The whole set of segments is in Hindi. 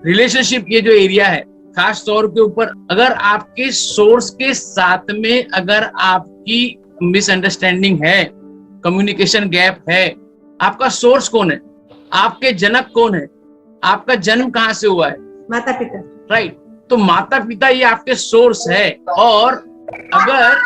रिलेशनशिप ये जो एरिया है खास तौर के ऊपर, अगर आपके सोर्स के साथ में अगर आपकी मिसअंडरस्टैंडिंग है, कम्युनिकेशन गैप है, आपका सोर्स कौन है, आपके जनक कौन है, आपका जन्म कहाँ से हुआ है? माता पिता। राइट। तो माता पिता ये आपके सोर्स है, और अगर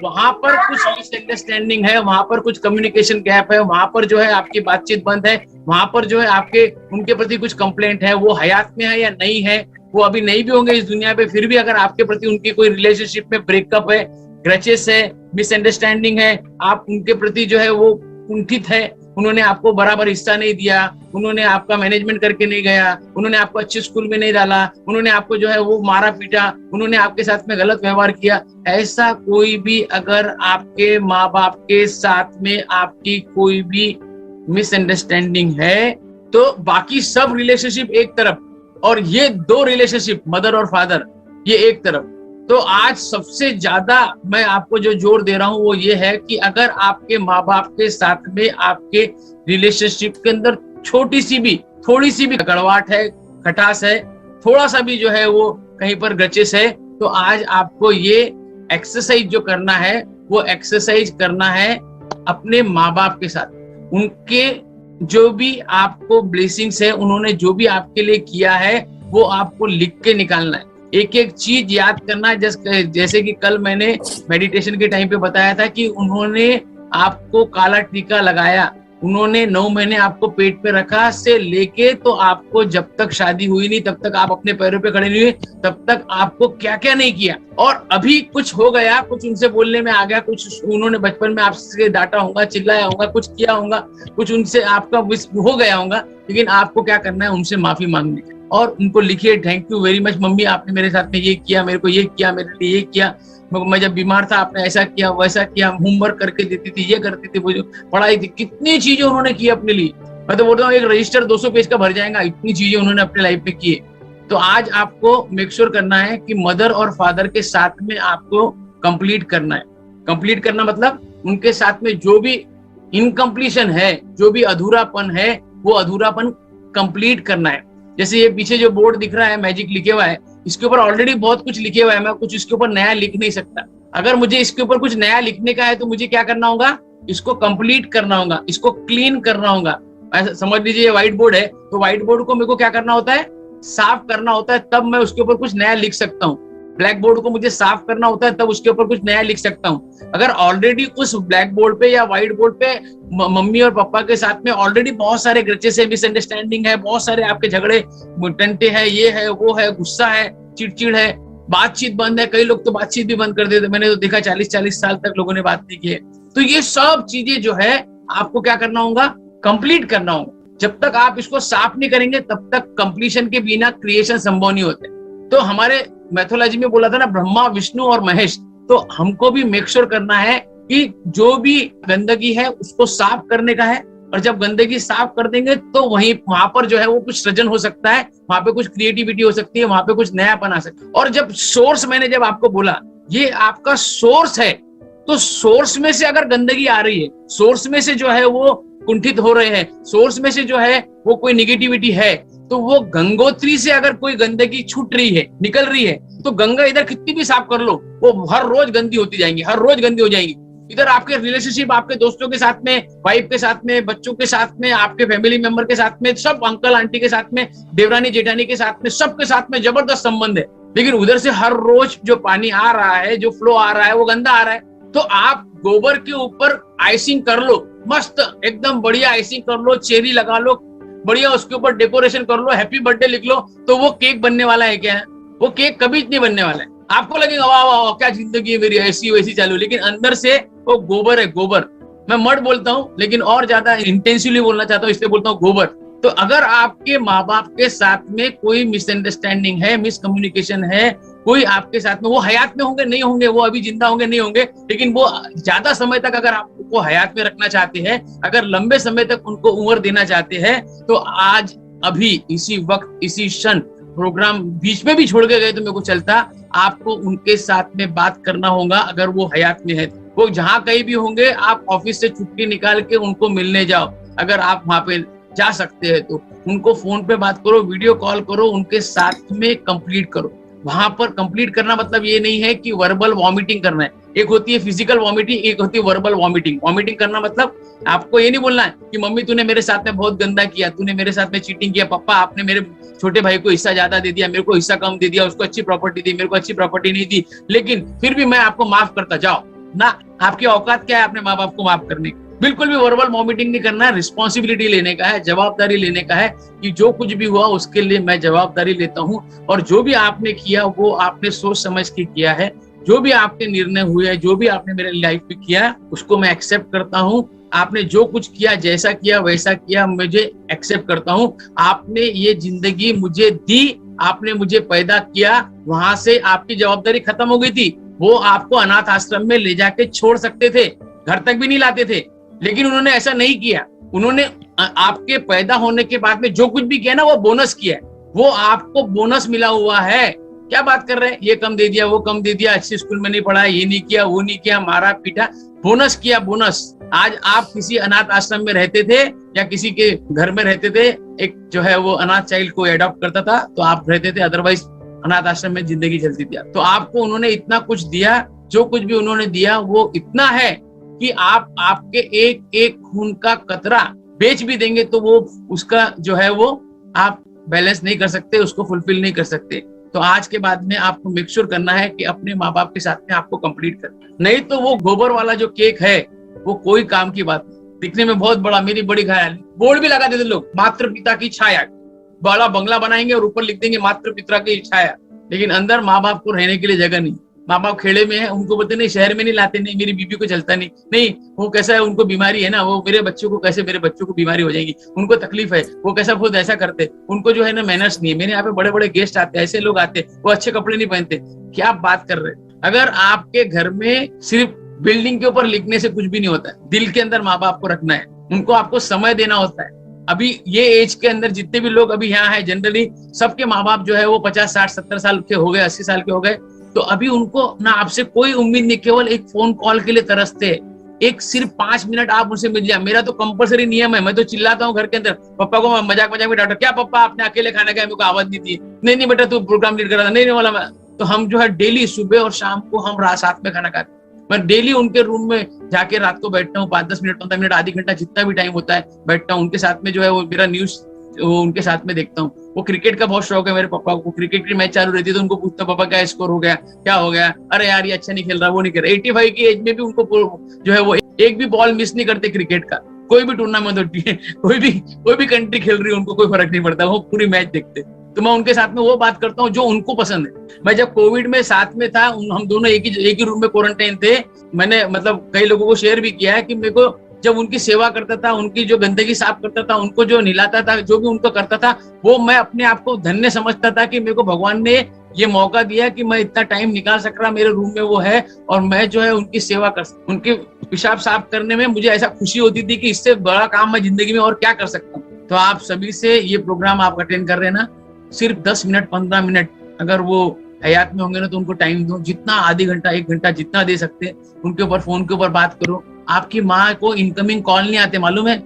वहां पर कुछ मिसअंडरस्टैंडिंग है, वहां पर कुछ कम्युनिकेशन गैप है, वहां पर जो है आपकी बातचीत बंद है, वहां पर जो है आपके उनके प्रति कुछ कंप्लेंट है, वो हयात में है या नहीं है, वो अभी नहीं भी होंगे इस दुनिया पे, फिर भी अगर आपके प्रति उनकी कोई रिलेशनशिप में ब्रेकअप है, ग्रचेस है, मिसअंडरस्टैंडिंग है, आप उनके प्रति जो है वो कुंठित है, उन्होंने आपको बराबर हिस्सा नहीं दिया, उन्होंने आपका मैनेजमेंट करके नहीं गया, उन्होंने आपको अच्छे स्कूल में नहीं डाला, उन्होंने आपको जो है वो मारा पीटा, उन्होंने आपके साथ में गलत व्यवहार किया, ऐसा कोई भी अगर आपके माँ बाप के साथ में आपकी कोई भी मिसअंडरस्टैंडिंग है, तो बाकी सब रिलेशनशिप एक तरफ और ये दो रिलेशनशिप मदर और फादर ये एक तरफ। तो आज सबसे ज्यादा मैं आपको जो जोर दे रहा हूं वो ये है कि अगर आपके माँ बाप के साथ में आपके रिलेशनशिप के अंदर छोटी सी भी थोड़ी सी भी कड़वाहट है, खटास है, थोड़ा सा भी जो है वो कहीं पर ग्रचेस है, तो आज आपको ये एक्सरसाइज जो करना है वो एक्सरसाइज करना है अपने माँ बाप के साथ। उनके जो भी आपको ब्लेसिंग्स है, उन्होंने जो भी आपके लिए किया है वो आपको लिख के निकालना है, एक एक चीज याद करना है। जैसे कि कल मैंने मेडिटेशन के टाइम पे बताया था कि उन्होंने आपको काला टीका लगाया, उन्होंने 9 महीने आपको पेट पे रखा से लेके तो आपको जब तक शादी हुई नहीं तब तक आप अपने पैरों पे खड़े नहीं हुए, तब तक आपको क्या क्या नहीं किया। और अभी कुछ हो गया, कुछ उनसे बोलने में आ गया, कुछ उन्होंने बचपन में आपसे डांटा होगा, चिल्लाया होगा, कुछ किया होगा, कुछ उनसे आपका हो गया होगा, लेकिन आपको क्या करना है, उनसे माफी मांगनी है और उनको लिखिए, thank you very much mummy, आपने मेरे साथ में ये किया, मेरे को ये किया, मेरे लिए ये किया, मैं जब बीमार था आपने ऐसा किया वैसा किया, होमवर्क करके देती थी, ये करती थी, वो पढ़ाई थी, कितनी चीजें उन्होंने की अपने लिए। मैं तो बोलता हूँ एक रजिस्टर 200 पेज का भर जाएगा, इतनी चीजें उन्होंने अपने लाइफ में की। तो आज आपको मेक श्योर करना है कि मदर और फादर के साथ में आपको कंप्लीट करना है। कंप्लीट करना मतलब उनके साथ में जो भी इनकम्प्लीशन है, जो भी अधूरापन है, वो अधूरापन कंप्लीट करना है। जैसे ये पीछे जो बोर्ड दिख रहा है मैजिक लिखे हुआ है, इसके ऊपर ऑलरेडी बहुत कुछ लिखे हुआ है, मैं कुछ इसके ऊपर नया लिख नहीं सकता। अगर मुझे इसके ऊपर कुछ नया लिखने का है तो मुझे क्या करना होगा, इसको कंप्लीट करना होगा, इसको क्लीन करना होगा। ऐसा समझ लीजिए ये व्हाइट बोर्ड है, तो व्हाइट बोर्ड को मेरे को क्या करना होता है, साफ करना होता है, तब मैं उसके ऊपर कुछ नया लिख सकता हूँ। ब्लैक बोर्ड को मुझे साफ करना होता है, तब उसके ऊपर कुछ नया लिख सकता हूँ। अगर ऑलरेडी उस ब्लैक बोर्ड पे या व्हाइट बोर्ड पे मम्मी और पापा के साथ में ऑलरेडी बहुत सारे ग्रचेस है, मिसअंडरस्टैंडिंग है, बहुत सारे आपके झगड़े टंटे हैं, ये है वो है, गुस्सा है, चिड़चिड़ है, बातचीत बंद है, कई लोग तो बातचीत भी बंद कर देते, मैंने तो देखा 40-40 साल तक लोगों ने बात नहीं की है। तो ये सब चीजें जो है आपको क्या करना होगा, कंप्लीट करना होगा। जब तक आप इसको साफ नहीं करेंगे तब तक कंप्लीशन के बिना क्रिएशन संभव नहीं होते। तो हमारे मैथोलॉजी में बोला था ना, ब्रह्मा विष्णु और महेश, तो हमको भी मेक श्योर करना है कि जो भी गंदगी है उसको साफ करने का है, और जब गंदगी साफ कर देंगे तो वहां पर जो है वो कुछ सृजन हो सकता है, वहां पे कुछ क्रिएटिविटी हो सकती है, वहां पे कुछ नयापन आ सकता है। और जब सोर्स, मैंने जब आपको बोला ये आपका सोर्स है, तो सोर्स में से अगर गंदगी आ रही है, सोर्स में से जो है वो कुंठित हो रहे हैं, सोर्स में से जो है वो कोई निगेटिविटी है, तो वो गंगोत्री से अगर कोई गंदगी छूट रही है, निकल रही है, तो गंगा इधर कितनी भी साफ कर लो वो हर रोज गंदी होती जाएंगी, हर रोज गंदी हो जाएंगी। इधर आपके रिलेशनशिप आपके दोस्तों के साथ में, वाइफ के साथ में, बच्चों के साथ में, आपके फैमिली मेंबर के साथ में, सब अंकल आंटी के साथ में, देवरानी जेठानी के साथ में, सबके साथ में जबरदस्त संबंध है, लेकिन उधर से हर रोज जो पानी आ रहा है, जो फ्लो आ रहा है, वो गंदा आ रहा है। तो आप गोबर के ऊपर आइसिंग कर लो, मस्त एकदम बढ़िया आइसिंग कर लो, चेरी लगा लो, बढ़िया उसके ऊपर डेकोरेशन कर लो, हैप्पी बर्थडे लिख लो, तो वो केक बनने वाला है क्या? वो केक कभी नहीं बनने वाला है। आपको लगेगा वाह वाह क्या जिंदगी है मेरी, ऐसी वैसी चालू, लेकिन अंदर से वो गोबर है, गोबर। मैं मड बोलता हूँ लेकिन और ज्यादा इंटेंसिवली बोलना चाहता हूँ, इसलिए बोलता हूँ गोबर। तो अगर आपके माँ बाप के साथ में कोई मिसअंडरस्टैंडिंग है, मिसकम्युनिकेशन है, कोई आपके साथ में, वो हयात में होंगे नहीं होंगे, वो अभी जिंदा होंगे नहीं होंगे, लेकिन वो ज्यादा समय तक अगर आपको हयात में रखना चाहते हैं, अगर लंबे समय तक उनको उम्र देना चाहते हैं, तो आज अभी इसी वक्त इसी क्षण प्रोग्राम बीच में भी छोड़ के गए तो मेरे को चलता, आपको उनके साथ में बात करना होगा। अगर वो हयात में है, वो जहां कहीं भी होंगे, आप ऑफिस से छुट्टी निकाल के उनको मिलने जाओ। अगर आप वहां पे जा सकते हैं तो उनको फोन पे बात करो, वीडियो कॉल करो, उनके साथ में कंप्लीट करो। वहां पर कंप्लीट करना मतलब ये नहीं है कि वर्बल वॉमिटिंग करना है। एक होती है फिजिकल वॉमिटिंग, एक होती है वर्बल वॉमिटिंग। वॉमिटिंग करना मतलब आपको ये नहीं बोलना है कि मम्मी तूने मेरे साथ में बहुत गंदा किया, तूने मेरे साथ में चीटिंग किया, पापा आपने मेरे छोटे भाई को हिस्सा ज्यादा दे दिया, मेरे को हिस्सा कम दे दिया, उसको अच्छी प्रॉपर्टी दी, मेरे को अच्छी प्रॉपर्टी नहीं दी, लेकिन फिर भी मैं आपको माफ करता जाओ ना। आपकी औकात क्या है अपने माँ बाप को माफ करने की? बिल्कुल भी वर्बल वॉमिटिंग नहीं करना है। रिस्पॉन्सिबिलिटी लेने का है, जवाबदारी लेने का है कि जो कुछ भी हुआ उसके लिए मैं जवाबदारी लेता हूँ, और जो भी आपने किया वो आपने सोच समझ के किया है। जो भी आपके निर्णय हुए, जो भी आपने मेरे लाइफ में किया, उसको मैं एक्सेप्ट करता हूँ। आपने जो कुछ किया, जैसा किया वैसा किया, मुझे एक्सेप्ट करता हूँ। आपने ये जिंदगी मुझे दी, आपने मुझे पैदा किया, वहां से आपकी जवाबदारी खत्म हो गई थी। वो आपको अनाथ आश्रम में ले जाके छोड़ सकते थे, घर तक भी नहीं लाते थे, लेकिन उन्होंने ऐसा नहीं किया। उन्होंने आपके पैदा होने के बाद में जो कुछ भी किया ना, वो बोनस किया है। वो आपको बोनस मिला हुआ है। क्या बात कर रहे हैं, ये कम दे दिया, वो कम दे दिया, अच्छे स्कूल में नहीं पढ़ा, ये नहीं किया, वो नहीं किया, मारा पीटा, बोनस किया, बोनस। आज आप किसी अनाथ आश्रम में रहते थे या किसी के घर में रहते थे, एक जो है वो अनाथ चाइल्ड को एडॉप्ट करता था तो आप रहते थे, अदरवाइज अनाथ आश्रम में जिंदगी चलती थी। तो आपको उन्होंने इतना कुछ दिया, जो कुछ भी उन्होंने दिया वो इतना है कि आप आपके एक एक खून का कतरा बेच भी देंगे तो वो उसका जो है वो आप बैलेंस नहीं कर सकते, उसको फुलफिल नहीं कर सकते। तो आज के बाद में आपको मेक श्योर करना है कि अपने माँ बाप के साथ में आपको कंप्लीट करना है। नहीं तो वो गोबर वाला जो केक है वो कोई काम की बात नहीं। दिखने में बहुत बड़ा, मेरी बड़ी ख्याल, बोर्ड भी लगा देते लोग, मातृ पिता की छाया, बड़ा बंगला बनाएंगे और ऊपर लिख देंगे मातृ पिता की छाया, लेकिन अंदर माँ बाप को रहने के लिए जगह नहीं। माँ बाप खेड़े में है, उनको बोलते नहीं शहर में नहीं लाते, नहीं मेरी बीबी को चलता नहीं, नहीं वो कैसा है, उनको बीमारी है ना, वो मेरे बच्चों को कैसे, मेरे बच्चों को बीमारी हो जाएगी, उनको तकलीफ है, वो कैसा खुद ऐसा करते, उनको जो है ना मैनर्स नहीं है। मेरे यहाँ पे बड़े बड़े गेस्ट आते हैं, ऐसे लोग आते, वो अच्छे कपड़े नहीं पहनते। क्या बात कर रहे हैं? अगर आपके घर में सिर्फ बिल्डिंग के ऊपर लिखने से कुछ भी नहीं होता है, दिल के अंदर माँ बाप को रखना है, उनको आपको समय देना होता है। अभी ये एज के अंदर जितने भी लोग अभी यहाँ है, जनरली सबके माँ बाप जो है वो 50, 60, 70 साल के हो गए, 80 साल के हो गए, तो अभी उनको ना आपसे कोई उम्मीद नहीं, केवल एक फोन कॉल के लिए तरसते हैं। एक सिर्फ 5 मिनट आप उनसे मिल जाए। मेरा तो कंपलसरी नियम है, मैं तो चिल्लाता हूँ घर के अंदर, पापा को मजाक में डांटा, क्या पापा आपने अकेले खाना खाया, मेरे को आवाज नहीं दी, नहीं बेटा तू प्रोग्राम लीड कर रहा था, नहीं वाला मैं। तो हम जो है डेली सुबह और शाम को हम साथ में खाना खाते। मैं डेली उनके रूम में जाके रात को बैठता हूँ, 5-10 मिनट, 15 मिनट, आधी घंटा, जितना भी टाइम होता है बैठता हूँ उनके साथ में। जो है वो मेरा न्यूज वो उनके साथ में देखता हूँ। वो क्रिकेट का बहुत शौक है मेरे पापा को, क्रिकेट की मैच चालू रहती है तो उनको पूछता, पापा क्या स्कोर हो गया, क्या हो गया, अरे यार ये अच्छा नहीं खेल रहा, वो नहीं कर रहा। 85 की एज में भी उनको जो है वो एक भी बॉल मिस नहीं करते क्रिकेट का। कोई भी टूर्नामेंट होती है, कोई भी कंट्री खेल रही है, उनको कोई फर्क नहीं पड़ता, वो पूरी मैच देखते। तो मैं उनके साथ में वो बात करता हूँ जो उनको पसंद है। मैं जब कोविड में साथ में था, हम दोनों एक ही रूम में क्वारंटाइन थे। मैंने मतलब कई लोगों को शेयर भी किया है कि मेरे को जब उनकी सेवा करता था, उनकी जो गंदगी साफ करता था, उनको जो नहलाता था, जो भी उनको करता था, वो मैं अपने आप को धन्य समझता था कि मेरे को भगवान ने ये मौका दिया कि मैं इतना टाइम निकाल सक रहा, मेरे रूम में वो है और मैं जो है उनकी सेवा कर, उनके पेशाब साफ करने में मुझे ऐसा खुशी होती थी कि इससे बड़ा काम मैं जिंदगी में और क्या कर सकता हूँ। तो आप सभी से ये प्रोग्राम आप अटेंड कर रहे हैं ना, सिर्फ 10 मिनट 15 मिनट अगर वो हयात में होंगे ना तो उनको टाइम दो, जितना आधी घंटा 1 घंटा जितना दे सकते हैं उनके ऊपर फोन के ऊपर बात करो। आपकी माँ को इनकमिंग कॉल नहीं आते मालूम है,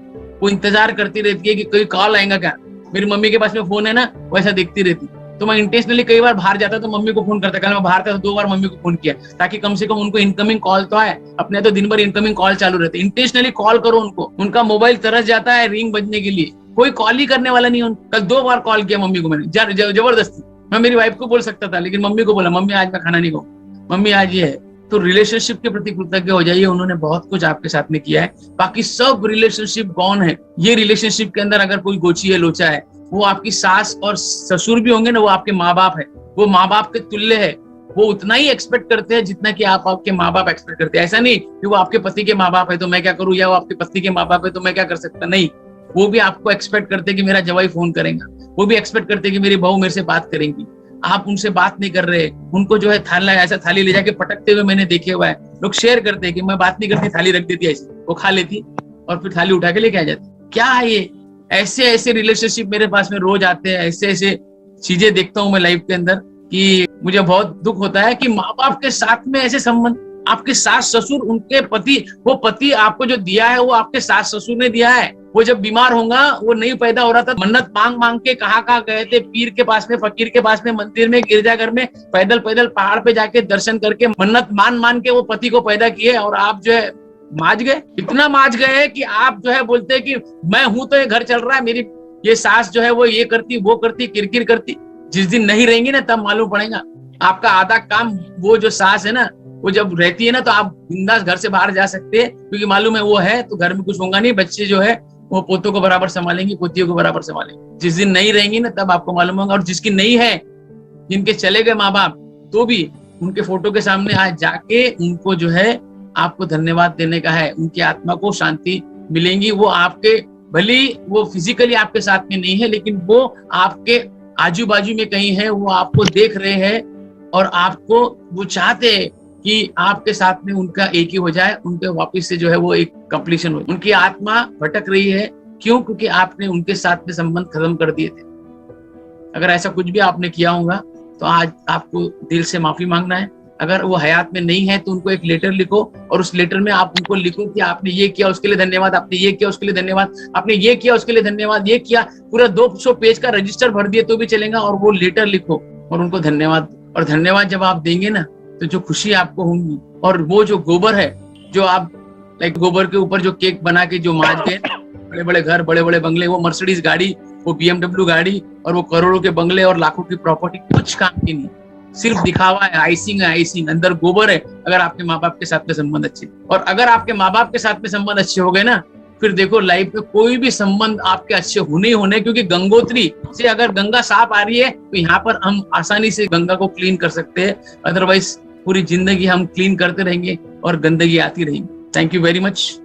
वो इंतजार करती रहती है कि कोई कॉल आएगा क्या। मेरी मम्मी के पास में फोन है ना, वैसा देखती रहती। तो मैं इंटेंशनली कई बार बाहर जाता तो मम्मी को फोन करता, कल मैं बाहर था तो 2 बार मम्मी को फोन किया ताकि कम से कम उनको इनकमिंग कॉल तो आए। अपने तो दिन भर इनकमिंग कॉल चालू रहते, इंटेंशनली कॉल करो उनको। उनका मोबाइल तरस जाता है रिंग बजने के लिए, कोई कॉल ही करने वाला नहीं है। कल 2 बार कॉल किया मम्मी को मैंने, जबरदस्ती। मैं मेरी वाइफ को बोल सकता था लेकिन मम्मी को बोला, मम्मी आज मैं खाना नहीं खाऊं, मम्मी आज ये है। तो रिलेशनशिप के प्रति कृतज्ञ हो जाइए, उन्होंने बहुत कुछ आपके साथ में किया है। बाकी सब रिलेशनशिप गौन है। ये रिलेशनशिप के अंदर अगर कोई गोची है, लोचा है, वो आपकी सास और ससुर भी होंगे ना, वो आपके माँ बाप है, वो माँ बाप के तुल्य है। वो उतना ही एक्सपेक्ट करते हैं जितना कि आप आपके माँ बाप एक्सपेक्ट करते हैं। ऐसा नहीं कि वो आपके पति के माँ बाप है तो मैं क्या करूँ, या वो आपके पति के माँ बाप है तो मैं क्या कर सकता, नहीं। वो भी आपको एक्सपेक्ट करते हैं कि मेरा जवाई फोन करेगा, वो भी एक्सपेक्ट करते हैं कि मेरी बहू मेरे से बात करेंगी। आप उनसे बात नहीं कर रहे, उनको जो है थाली ले जाके पटकते हुए मैंने देखे हुआ है। लोग शेयर करते हैं कि मैं बात नहीं करती, थाली रख देती ऐसे, वो खा लेती और फिर थाली उठा के लेके आ जाती। क्या है ये? ऐसे रिलेशनशिप मेरे पास में रोज आते हैं। ऐसे चीजें देखता हूँ मैं लाइफ के अंदर कि मुझे बहुत दुख होता है कि माँ बाप के साथ में ऐसे संबंध। आपके सास ससुर, उनके पति, वो पति आपको जो दिया है वो आपके सास ससुर ने दिया है, वो जब बीमार होगा, वो नहीं पैदा हो रहा था, मन्नत मांग मांग के कहाँ गए थे, पीर के पास में, फकीर के पास में, मंदिर में, गिरजाघर में, पैदल पैदल पहाड़ पे जाके दर्शन करके मन्नत मान मान के वो पति को पैदा किए, और आप जो है माज गए, इतना माज गए कि आप जो है बोलते हैं कि मैं हूं तो ये घर चल रहा है, मेरी ये सास जो है वो ये करती वो करती किरकिर करती। जिस दिन नहीं रहेंगी ना तब मालूम पड़ेगा। आपका आधा काम वो जो सास है ना, वो जब रहती है ना तो आप बिंदास घर से बाहर जा सकते हैं, क्योंकि मालूम है वो है तो घर में कुछ होगा नहीं, बच्चे जो है वो पोतों को बराबर संभालेंगी, पोतियों को बराबर संभालेंगी। जिस दिन नहीं रहेंगी ना तब आपको मालूम होगा। और जिसकी नहीं है, जिनके चले गए माँ बाप, तो भी उनके फोटो के सामने आज जाके उनको जो है आपको धन्यवाद देने का है, उनकी आत्मा को शांति मिलेंगी। वो आपके भले वो फिजिकली आपके साथ में नहीं है, लेकिन वो आपके आजू बाजू में कहीं है, वो आपको देख रहे हैं और आपको वो चाहते हैं कि आपके साथ में उनका एक ही हो जाए, उनके वापस से जो है वो एक कंप्लीशन हो। उनकी आत्मा भटक रही है, क्यों? क्योंकि आपने उनके साथ में संबंध खत्म कर दिए थे। अगर ऐसा कुछ भी आपने किया होगा तो आज आपको दिल से माफी मांगना है। अगर वो हयात में नहीं है तो उनको एक लेटर लिखो, और उस लेटर में आप उनको लिखो कि आपने ये किया उसके लिए धन्यवाद, आपने ये किया उसके लिए धन्यवाद, आपने ये किया उसके लिए धन्यवाद, ये किया। पूरा 200 पेज का रजिस्टर भर दिए तो भी चलेगा, और वो लेटर लिखो और उनको धन्यवाद। और धन्यवाद जब आप देंगे ना तो जो खुशी आपको होगी, और वो जो गोबर है जो आप लाइक गोबर के ऊपर जो केक बना के जो माज गए, बड़े बड़े घर, बड़े बड़े बंगले, वो मर्सिडीज गाड़ी, वो BMW गाड़ी, और वो करोड़ों के बंगले और लाखों की प्रॉपर्टी, कुछ काम की नहीं, सिर्फ दिखावा है, आइसिंग है, आइसिंग। अंदर गोबर है। अगर आपके माँ बाप के साथ में संबंध अच्छे, और अगर आपके माँ बाप के साथ में संबंध अच्छे हो गए ना, फिर देखो लाइफ में कोई भी संबंध आपके अच्छे होने ही होने, क्योंकि गंगोत्री से अगर गंगा साफ आ रही है तो यहाँ पर हम आसानी से गंगा को क्लीन कर सकते हैं। अदरवाइज पूरी जिंदगी हम क्लीन करते रहेंगे और गंदगी आती रहेगी। Thank you very much.